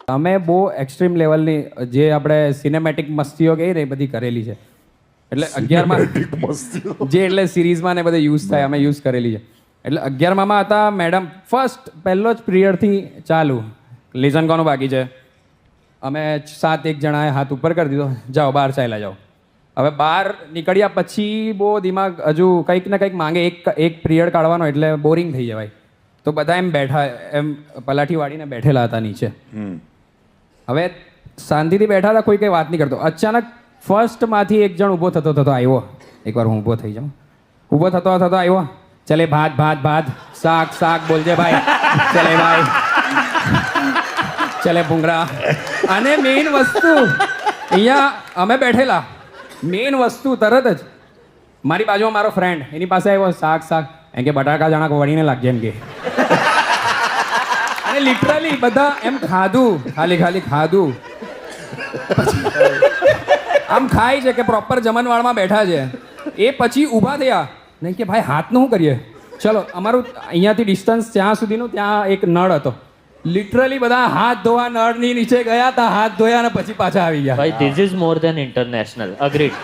અમે બહુ એક્સ્ટ્રીમ લેવલની જે આપણે સિનેમેટિક મસ્તીઓ કહીએ ને એ બધી કરેલી છે. એટલે 11માં જે એટલે સિરીઝમાં ને બધે યુઝ થાય અમે યુઝ કરેલી છે. એટલે 11માં હતા મેડમ પહેલો જ પિરિયડથી ચાલુ લેસન કોનું બાકી છે. અમે 7 જણાએ હાથ ઉપર કરી દીધો, જાઓ બહાર ચાલ્યા જાઓ. હવે બહાર નીકળ્યા પછી બહુ દિમાગ હજુ કંઈક ને કંઈક માંગે. એક પિરિયડ કાઢવાનો એટલે બોરિંગ થઈ જવાય. તો બધા એમ બેઠા એમ પલાઠી વાળીને બેઠેલા હતા નીચે. હવે શાંતિથી બેઠા હતા, કોઈ કંઈ વાત નહીં કરતો. અચાનક ફર્સ્ટમાંથી એક જણ ઊભો થતો આવ્યો. એકવાર હું ઊભો થઈ જાઉં. ઊભો થતો આવ્યો, ચલે ભાત ભાત ભાત, શાક શાક બોલજે ભાઈ, ચલે ભાઈ, ચલે ભૂંગરા. અને મેઇન વસ્તુ અહીંયા અમે બેઠેલા, મેઇન વસ્તુ તરત જ મારી બાજુમાં મારો ફ્રેન્ડ એની પાસે આવ્યો, શાક શાક એમ કે બટાકા જણા વળીને લાગજે એમ કે. અને લિટરલી બધા એમ ખાધું, ખાલી ખાધું. આમ ખાય છે કે પ્રોપર જમણવાળમાં બેઠા છે. એ પછી ઊભા થયા નહીં કે ભાઈ હાથનું શું કરીએ, ચલો અમારું અહીંયાથી ડિસ્ટન્સ ત્યાં સુધીનું ત્યાં એક નળ હતો. લિટરલી બધા હાથ ધોવા નળની નીચે ગયા હતા, હાથ ધોયા અને પછી પાછા આવી ગયા. ભાઈ this is more than international. Agreed.